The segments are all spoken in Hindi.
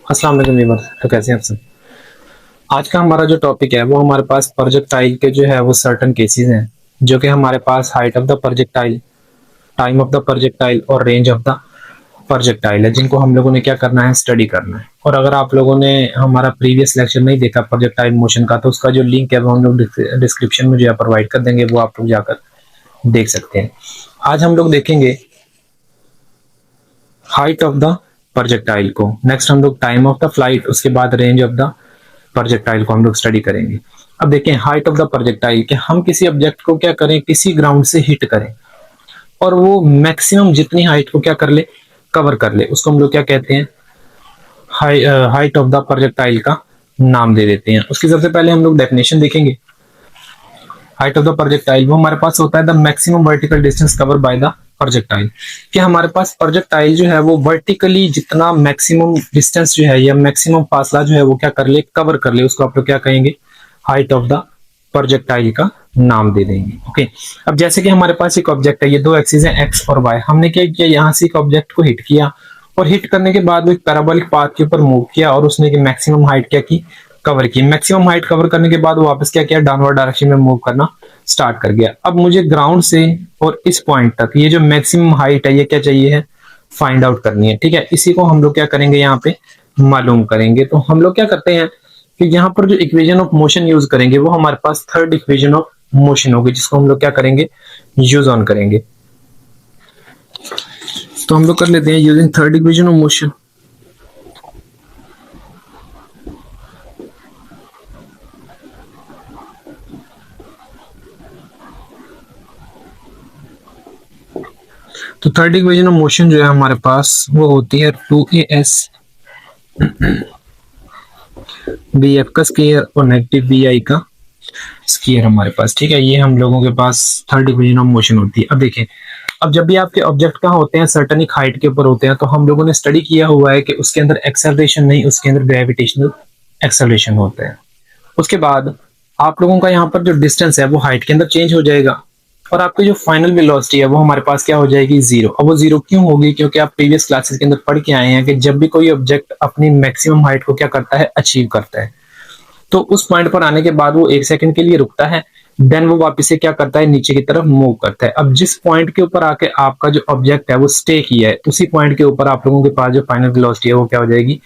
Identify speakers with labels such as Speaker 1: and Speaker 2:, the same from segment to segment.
Speaker 1: अस्सलाम वालेकुम व्यूअर्स, तो कैसे हैं आप सब। आज का हमारा जो टॉपिक है वो हमारे पास प्रोजेक्टाइल के जो है वो सर्टेन केसेस हैं जो कि हमारे पास height of the projectile, time of the projectile और रेंज ऑफ द प्रोजेक्टाइल है, जिनको हम लोगों ने क्या करना है, स्टडी करना है। और अगर आप लोगों ने हमारा प्रीवियस लेक्चर नहीं देखा प्रोजेक्टाइल मोशन का, तो उसका जो लिंक है वो हम लोग डिस्क्रिप्शन में जो है प्रोवाइड कर देंगे, वो आप लोग जाकर देख सकते हैं। आज हम लोग देखेंगे हाइट ऑफ द प्रोजेक्टाइल को, नेक्स्ट हम लोग टाइम ऑफ द फ्लाइट, उसके बाद रेंज ऑफ द प्रोजेक्टाइल को हम लोग स्टडी करेंगे। अब देखें हाइट ऑफ द प्रोजेक्टाइल कि हम किसी ऑब्जेक्ट को क्या करें, किसी ग्राउंड से हिट करें और वो मैक्सिमम जितनी हाइट को क्या कर ले, कवर कर ले, उसको हम लोग क्या कहते हैं, हाइट ऑफ द प्रोजेक्टाइल का नाम दे देते हैं। उसकी सबसे पहले हम लोग डेफिनेशन देखेंगे। हाइट ऑफ द प्रोजेक्टाइल वो हमारे पास होता है the maximum vertical distance cover by the projectile, कि हमारे पास प्रोजेक्टाइल जो है वो वर्टिकली जितना मैक्सिमम डिस्टेंस जो है या मैक्सिमम फासला जो है वो क्या कर ले, कवर कर ले, उसको आप लोग क्या कहेंगे, हाइट ऑफ द प्रोजेक्टाइल का नाम दे देंगे। ओके, अब जैसे कि हमारे पास एक ऑब्जेक्ट है, ये दो एक्सिस है एक्स और वाई, हमने क्या किया, यहाँ से एक ऑब्जेक्ट को हिट किया और हिट करने के बाद वो एक पैराबोलिक पाथ के ऊपर मूव किया और उसने मैक्सिमम हाइट क्या की, कवर की। मैक्सिमम हाइट कवर करने के बाद वो वापस क्या किया, डाउनवर्ड डायरेक्शन में मूव करना स्टार्ट कर गया। अब मुझे ग्राउंड से और इस पॉइंट तक ये जो मैक्सिमम हाइट है ये क्या चाहिए है, फाइंड आउट करनी है। ठीक है, इसी को हम लोग क्या करेंगे, यहाँ पे मालूम करेंगे। तो हम लोग क्या करते हैं कि यहाँ पर जो इक्वेशन ऑफ मोशन यूज करेंगे वो हमारे पास थर्ड इक्वेशन ऑफ मोशन होगी, जिसको हम लोग क्या करेंगे, यूज ऑन करेंगे। तो हम लोग कर लेते हैं using third equation of motion. तो थर्ड इक्वेशन ऑफ मोशन जो है हमारे पास वो होती है 2as बी एफ का स्क्वायर और नेगेटिव बी आई का स्क्वायर हमारे पास। ठीक है, ये हम लोगों के पास थर्ड इक्वेशन ऑफ मोशन होती है। अब देखें, अब जब भी आपके ऑब्जेक्ट कहाँ होते हैं, सर्टेन एक हाइट के ऊपर होते हैं, तो हम लोगों ने स्टडी किया हुआ है कि उसके अंदर एक्सेलरेशन नहीं, उसके अंदर ग्रेविटेशनल एक्सेलरेशन होता है। उसके बाद आप लोगों का यहाँ पर जो डिस्टेंस है वो हाइट के अंदर चेंज हो जाएगा और आपकी जो फाइनल वेलोसिटी है वो हमारे पास क्या हो जाएगी, जीरो। अब वो जीरो क्यों होगी, क्योंकि आप प्रीवियस क्लासेस के अंदर पढ़ के आए हैं कि जब भी कोई ऑब्जेक्ट अपनी मैक्सिमम हाइट को क्या करता है, अचीव करता है, तो उस पॉइंट पर आने के बाद वो एक सेकंड के लिए रुकता है, देन वो वापस से क्या करता है, नीचे की तरफ मूव करता है। अब जिस पॉइंट के ऊपर आके आपका जो ऑब्जेक्ट है वो स्टे किया है, उसी पॉइंट के ऊपर आप लोगों के पास जो फाइनल वेलोसिटी है वो क्या हो जाएगी,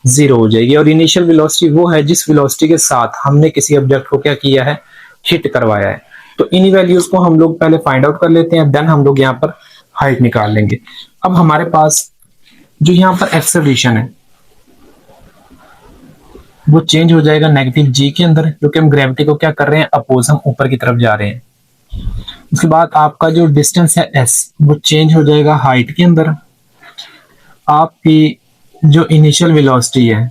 Speaker 1: जीरो हो जाएगी। और इनिशियल वेलोसिटी वो है जिस वेलोसिटी के साथ हमने किसी ऑब्जेक्ट को क्या किया है, हिट करवाया है। तो इन्हीं वैल्यूज को हम लोग पहले फाइंड आउट कर लेते हैं, देन हम लोग यहाँ पर हाइट निकाल लेंगे। अब हमारे पास जो यहाँ पर एक्सेलरेशन है वो चेंज हो जाएगा नेगेटिव जी के अंदर, क्योंकि हम ग्रेविटी को क्या कर रहे हैं, अपोज, हम ऊपर की तरफ जा रहे हैं। उसके बाद आपका जो डिस्टेंस है एस वो चेंज हो जाएगा हाइट के अंदर। आपकी जो इनिशियल वेलोसिटी है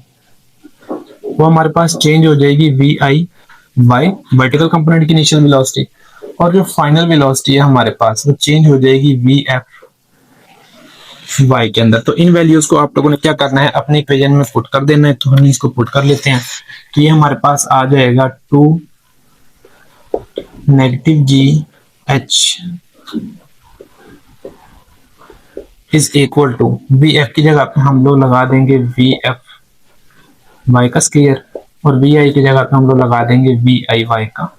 Speaker 1: वो हमारे पास चेंज हो जाएगी V I by vertical component की इनिशियल वेलोसिटी, और जो फाइनल वेलोसिटी है हमारे पास वो चेंज हो जाएगी वी एफ वाई के अंदर। तो इन वैल्यूज को आप लोगों ने क्या करना है, अपने इक्वेशन में पुट कर देना है। तो हम इसको पुट कर लेते हैं, तो ये हमारे पास आ जाएगा 2 negative G H is equal to V F की जगह पे हम लोग लगा देंगे वी एफ वाई का स्क्वायर, और वी आई की जगह पे हम लोग लगा देंगे वी आई वाई का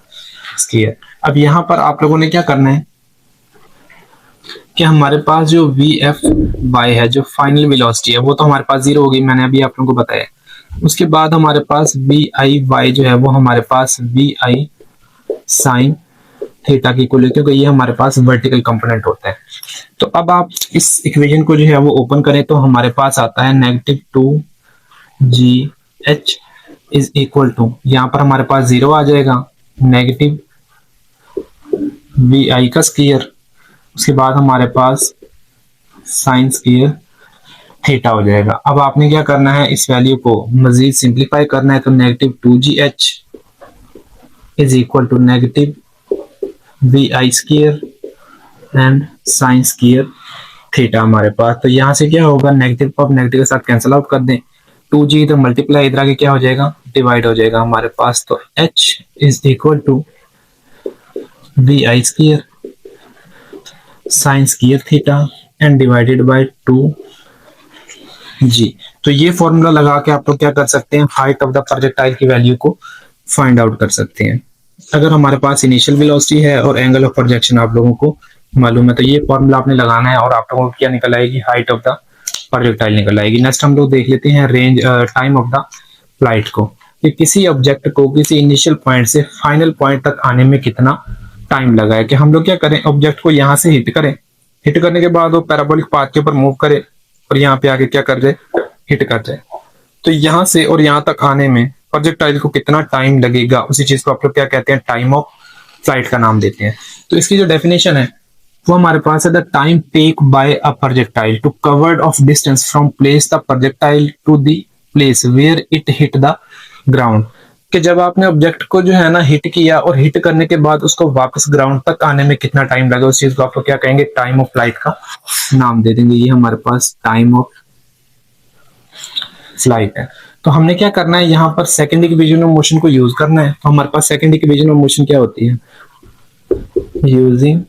Speaker 1: स्क्वायर। अब यहाँ पर आप लोगों ने क्या करना है कि हमारे पास जो वी एफ वाई है, जो फाइनल वेलोसिटी है, वो तो हमारे पास जीरो होगी, मैंने अभी आप लोगों को बताया। उसके बाद हमारे पास वी आई वाई जो है वो हमारे पास वी आई साइन थीटा की इक्वल है, क्योंकि ये हमारे पास वर्टिकल कंपोनेंट होता है। तो अब आप इस इक्वेशन को जो है वो ओपन करें तो हमारे पास आता है negative 2 G H is equal to, यहाँ पर हमारे पास जीरो आ जाएगा, नेगेटिव वी आई का स्क्वायर, उसके बाद हमारे पास साइन स्क्वायर थीटा हो जाएगा। अब आपने क्या करना है, इस वैल्यू को मजीद सिंप्लीफाई करना है। तो negative 2gh is equal to negative V I square and sine square theta हमारे पास। तो यहाँ से क्या होगा, नेगेटिव को आप नेगेटिव के साथ कैंसिल आउट कर दें, 2g तो मल्टीप्लाई इधर आके क्या हो जाएगा, डिवाइड हो जाएगा हमारे पास। तो h is equal to V I square sine square theta and divided by 2 G. तो ये फॉर्मूला लगा के आप लोग क्या कर सकते हैं, हाइट ऑफ द प्रोजेक्टाइल की वैल्यू को फाइंड आउट कर सकते हैं। अगर हमारे पास इनिशियल वेलोसिटी है और एंगल ऑफ प्रोजेक्शन आप लोगों को मालूम है, तो ये फॉर्मूला आपने लगाना है और आप लोगों को क्या निकल आएगी, हाइट ऑफ द प्रोजेक्टाइल निकल आएगी। नेक्स्ट हम लोग देख लेते हैं range time of the flight को, कि किसी ऑब्जेक्ट को किसी इनिशियल पॉइंट से फाइनल पॉइंट तक आने में कितना टाइम लगा है। कि हम लोग क्या करें, ऑब्जेक्ट को यहाँ से हिट करें, हिट करने के बाद वो पैराबोलिक पाथ के ऊपर मूव करे और यहाँ पे आके क्या कर जाए, हिट कर जाए। तो यहाँ से और यहाँ तक आने में प्रोजेक्टाइल को कितना टाइम लगेगा, उसी चीज को आप लोग क्या कहते हैं, टाइम ऑफ फ्लाइट का नाम देते हैं। तो इसकी जो डेफिनेशन है वो हमारे पास है, the time take by a projectile to covered of distance from place the projectile to the place where it hit the ground. कि जब आपने ऑब्जेक्ट को जो है ना हिट किया और हिट करने के बाद उसको वापस ग्राउंड तक आने में कितना टाइम लगा, उस चीज को आप लोग क्या कहेंगे, टाइम ऑफ फ्लाइट का नाम दे देंगे। ये हमारे पास टाइम ऑफ फ्लाइट है। तो हमने क्या करना है, यहाँ पर सेकेंड इक्वेशन ऑफ मोशन को यूज करना है। तो हमारे पास सेकेंड इक्वेशन ऑफ मोशन क्या होती है, using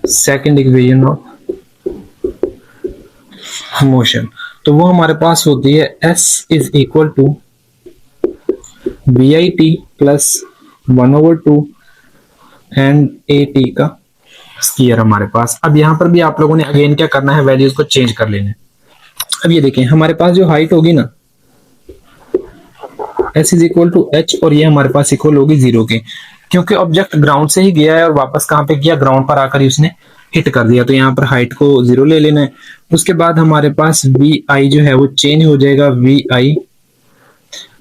Speaker 1: second equation of motion. तो वो हमारे पास होती है S is equal to V I T plus 1/2 and A T का स्क्वायर हमारे पास। अब यहाँ पर भी आप लोगों ने अगेन क्या करना है, वैल्यूज को चेंज कर लेना है। अब ये देखें, हमारे पास जो हाइट होगी ना S is equal to H, और ये हमारे पास इक्वल होगी 0 के, क्योंकि ऑब्जेक्ट ग्राउंड से ही गया है और वापस कहाँ पे किया, ग्राउंड पर आकर ही उसने हिट कर दिया। तो यहाँ पर हाइट को 0 ले लेना है। उसके बाद हमारे पास वी आई जो है वो चेंज हो जाएगा वी आई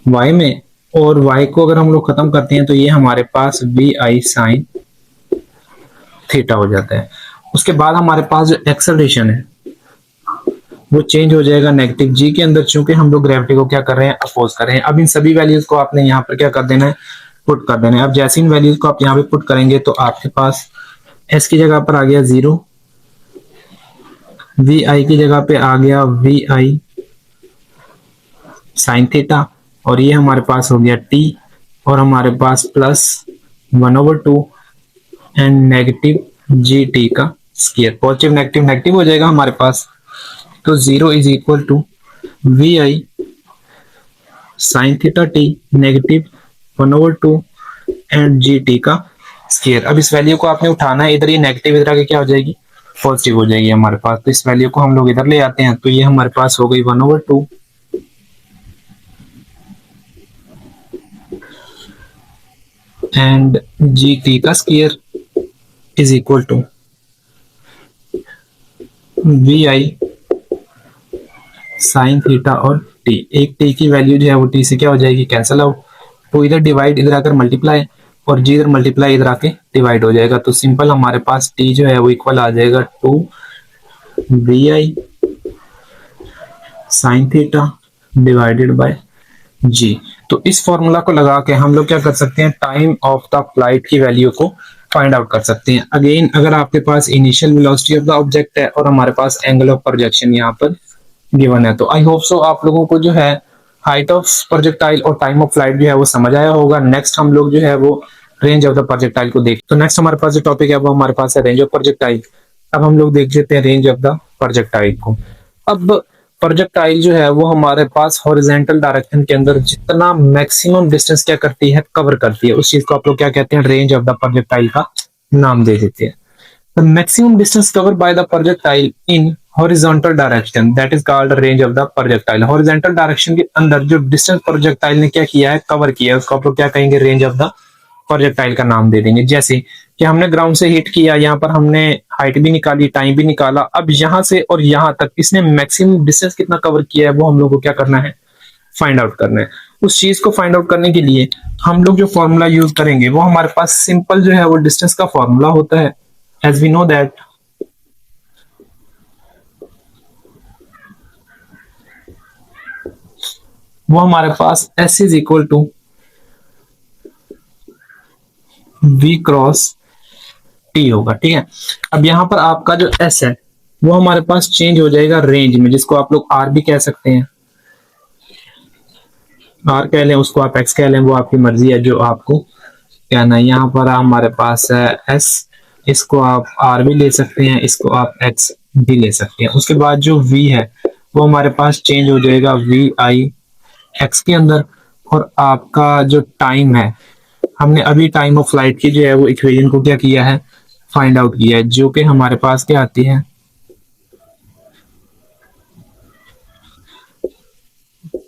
Speaker 1: वाई में, और वाई को अगर हम लोग खत्म करते हैं तो ये हमारे पास वी आई साइन थीटा हो जाता है। उसके बाद हमारे पास जो एक्सेलरेशन है वो चेंज हो जाएगा नेगेटिव जी के अंदर, चूंकि हम लोग ग्रेविटी को क्या कर रहे हैं, अपोज कर रहे हैं। अब इन सभी वैल्यूज को आपने यहाँ पर क्या कर देना है, पुट कर देना है। अब जैसे इन वैल्यूज को आप यहाँ पे पुट करेंगे तो आपके पास एस की जगह पर आ गया 0, वी आई की जगह पे आ गया वी आई साइन थीटा, और ये हमारे पास हो गया टी, और हमारे पास plus 1/2 and negative ji T का स्क्वायर। पॉजिटिव नेगेटिव नेगेटिव हो जाएगा हमारे पास। तो 0 is equal to V I sine theta T negative 1/2 and G T का स्क्वायर। अब इस वैल्यू को आपने उठाना है, इधर ये नेगेटिव इधर आके क्या हो जाएगी, पॉजिटिव हो जाएगी हमारे पास। तो इस वैल्यू को हम लोग इधर ले आते हैं, तो ये हमारे पास हो गई 1/2 एंड जी टी का square is equal to V I sine theta और टी। एक टी की वैल्यू जो है वो टी से क्या हो जाएगी, कैंसिल आउट। तो इधर डिवाइड इधर आकर मल्टीप्लाई, और जी इधर मल्टीप्लाई इधर आके डिवाइड हो जाएगा। तो सिंपल हमारे पास टी जो है वो इक्वल आ जाएगा 2 we I sine theta divided by जी। तो इस फॉर्मूला को लगा के हम लोग क्या कर सकते हैं, टाइम ऑफ द फ्लाइट की वैल्यू को फाइंड आउट कर सकते हैं। अगेन अगर आपके पास initial velocity of the object है और हमारे पास एंगल ऑफ प्रोजेक्शन यहाँ पर गिवन है, तो आई होप सो आप लोगों को जो है हाइट ऑफ प्रोजेक्टाइल और टाइम ऑफ फ्लाइट जो है वो समझ आया होगा। नेक्स्ट हम लोग जो है वो रेंज ऑफ द प्रोजेक्टाइल को देख। तो नेक्स्ट हमारे पास जो टॉपिक है वो हमारे पास है रेंज ऑफ प्रोजेक्टाइल। अब हम लोग देख लेते हैं रेंज ऑफ द प्रोजेक्टाइल को। अब प्रोजेक्टाइल जो है वो हमारे पास हॉरिजॉन्टल डायरेक्शन के अंदर जितना मैक्सिमम डिस्टेंस क्या करती है, कवर करती है, उस चीज को आप लोग क्या कहते हैं, रेंज ऑफ द प्रोजेक्टाइल का नाम दे देते हैं। The maximum distance cover by the projectile in horizontal direction that is called range of the projectile. Horizontal direction के अंदर जो डिस्टेंस प्रोजेक्टाइल ने क्या किया है, कवर किया है, उसको आप लोग क्या कहेंगे, रेंज ऑफ द प्रोजेक्टाइल का नाम दे देंगे। जैसे कि हमने ग्राउंड से हिट किया, यहाँ पर हमने हाइट भी निकाली, टाइम भी निकाला। अब यहाँ से और यहाँ तक इसने मैक्सिमम डिस्टेंस कितना कवर किया है वो हम लोग को क्या करना है, फाइंड आउट करना है। उस चीज को फाइंड आउट करने के लिए हम लोग जो फॉर्मूला यूज करेंगे वो हमारे पास सिंपल जो है वो डिस्टेंस का फॉर्मूला होता है। एज वी नो दैट वो हमारे पास S is equal to V cross T होगा, ठीक है। अब यहाँ पर आपका जो S है वो हमारे पास चेंज हो जाएगा रेंज में, जिसको आप लोग R भी कह सकते हैं, R कह लें, उसको आप X कह लें, वो आपकी मर्जी है जो आपको कहना है। यहाँ पर हमारे पास है S इसको आप आर भी ले सकते हैं, इसको आप एक्स भी ले सकते हैं। उसके बाद जो वी है वो हमारे पास चेंज हो जाएगा वी आई एक्स के अंदर। और आपका जो टाइम है, हमने अभी टाइम ऑफ फ्लाइट की जो है वो इक्वेशन को क्या किया है, फाइंड आउट किया है, जो कि हमारे पास क्या आती है,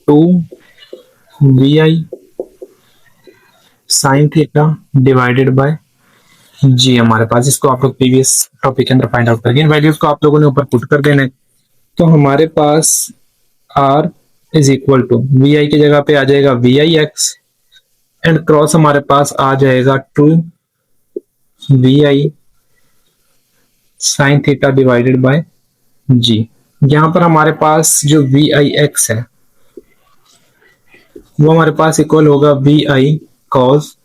Speaker 1: 2 vi sine theta divided by जी। हमारे पास इसको आप लोग प्रीवियस टॉपिक के अंदर फाइंड आउट करके इन वैल्यूज को आप लोगों ने ऊपर पुट कर देना है। तो हमारे पास r is equal to V I की जगह पे आ जाएगा we I x and cross हमारे पास आ जाएगा 2 vi sine theta divided by जी। यहाँ पर हमारे पास जो वी आई एक्स है वो हमारे पास इक्वल होगा वी आई कॉस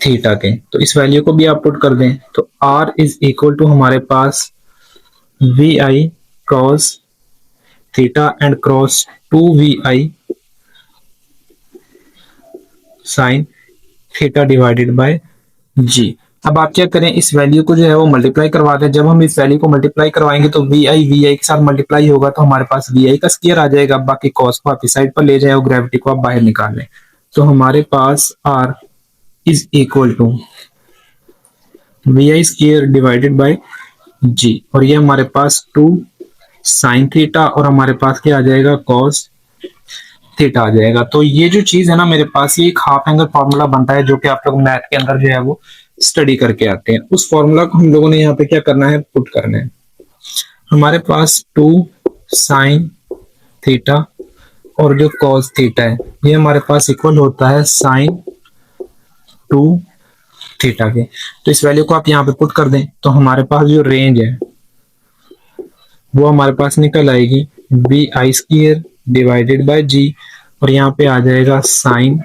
Speaker 1: थीटा के। तो इस वैल्यू को भी आप पुट कर दें तो r इज इक्वल टू हमारे पास we I cos theta and cross 2vi sine theta divided by जी। अब आप क्या करें, इस वैल्यू को जो है वो मल्टीप्लाई करवा दें। जब हम इस वैल्यू को मल्टीप्लाई करवाएंगे तो वी आई के साथ मल्टीप्लाई होगा तो हमारे पास वी आई का स्क्वायर आ जाएगा। बाकी कॉस को आप इस साइड पर ले जाए और ग्रेविटी को आप बाहर निकाल लें। तो हमारे पास r is equal to V I square divided by जी। और ये हमारे पास 2 साइन थीटा और हमारे पास क्या आ जाएगा, कॉस थीटा आ जाएगा। तो ये जो चीज है ना मेरे पास, ये एक हाफ एंगल फॉर्मूला बनता है जो कि आप लोग मैथ के अंदर जो है वो स्टडी करके आते हैं। उस फॉर्मूला को हम लोगों ने यहाँ पे क्या करना है, पुट करना है। हमारे पास 2 साइन थीटा और जो कॉस थीटा है ये हमारे पास इक्वल होता है साइन 2 थीटा के। तो इस वैल्यू को आप यहाँ पे पुट कर दें तो हमारे पास जो रेंज है वो हमारे पास निकल आएगी we I square divided by जी। और यहाँ पे आ जाएगा साइन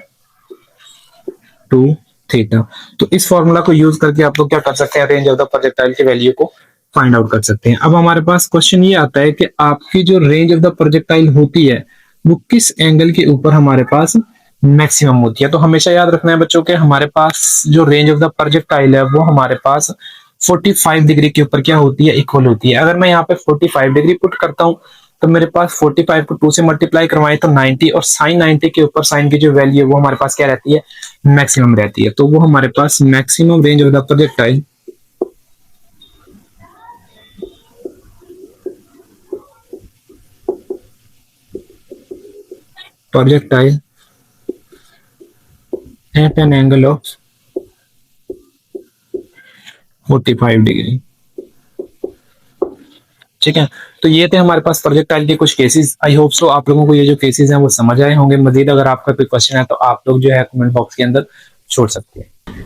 Speaker 1: 2 थीटा। तो इस फॉर्मूला को यूज करके आप लोग क्या कर सकते हैं, रेंज ऑफ द प्रोजेक्टाइल की वैल्यू को फाइंड आउट कर सकते हैं। अब हमारे पास क्वेश्चन ये आता है कि आपकी जो रेंज ऑफ द प्रोजेक्टाइल होती है वो किस एंगल के ऊपर हमारे पास मैक्सिमम होती है। तो हमेशा याद रखना है बच्चों के हमारे पास जो रेंज ऑफ द प्रोजेक्टाइल है वो हमारे पास 45 डिग्री के ऊपर क्या होती है, इक्वल होती है। अगर मैं यहाँ पे 45 डिग्री पुट करता हूँ तो मेरे पास 45 को 2 से मल्टीप्लाई करवाएं तो 90, और साइन 90 के ऊपर साइन की जो वैल्यू है वो हमारे पास क्या रहती है, मैक्सिमम रहती है। तो वो हमारे पास maximum range of the projectile eight an angle of 45 degree. ठीक है, तो ये थे हमारे पास प्रोजेक्टाइल के कुछ केसेस। आई होप सो आप लोगों को ये जो केसेस हैं वो समझ आए होंगे। मजीद अगर आपका कोई क्वेश्चन है तो आप लोग जो है कमेंट बॉक्स के अंदर छोड़ सकते हैं।